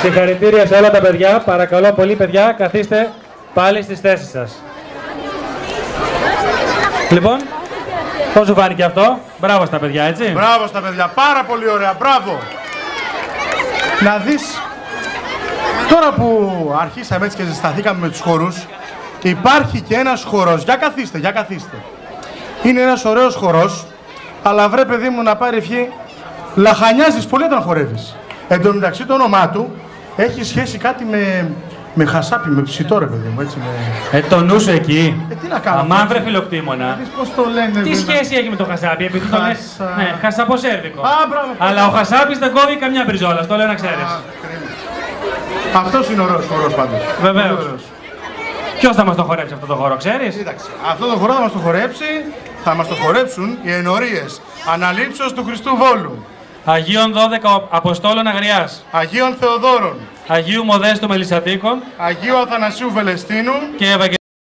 Συγχαρητήρια σε όλα τα παιδιά. Παρακαλώ πολύ, παιδιά, καθίστε πάλι στις θέσεις σας. Λοιπόν, πώς σου φάνηκε αυτό? Μπράβο στα παιδιά, έτσι. Μπράβο στα παιδιά, πάρα πολύ ωραία, μπράβο. Να δεις, τώρα που αρχίσαμε έτσι και ζεσταθήκαμε με τους χορούς, υπάρχει και ένας χορός. Για καθίστε, για καθίστε. Είναι ένας ωραίος χορός, αλλά βρε παιδί μου να πάρει ευχή, λαχανιάζεις πολύ όταν χορεύεις. Εν τω μεταξύ το όνομά του έχει σχέση κάτι με χασάπι, με ψητό ρε παιδί μου, έτσι με... Το νου σου εκεί. Τι να κάνω. Αμάν βρε φιλοκτήμονα. Πώς το λένε, Τι σχέση έχει με το χασάπι, επειδή το λες, ναι, χασαποσέρβικο. Αλλά ο χασάπης δεν κόβει καμιά μπριζόλα, το λέω να ξέρεις. Αυτός είναι ωραίος χορός πάντως. Βεβαίως. Ποιος θα μας το χορέψει αυτό το χώρο, ξέρεις? Κοίταξε, αυτό το χορό θα μας το χορέψει, θα μας το χορέψουν οι ενορίες Αναλήψεως του Χριστού Βόλου, Αγίων 12 Αποστόλων Αγριάς, Αγίων Θεοδόρων, Αγίου Μοδέστου Μελισσατίκων Αγίου Αθανασίου Βελεστίνου και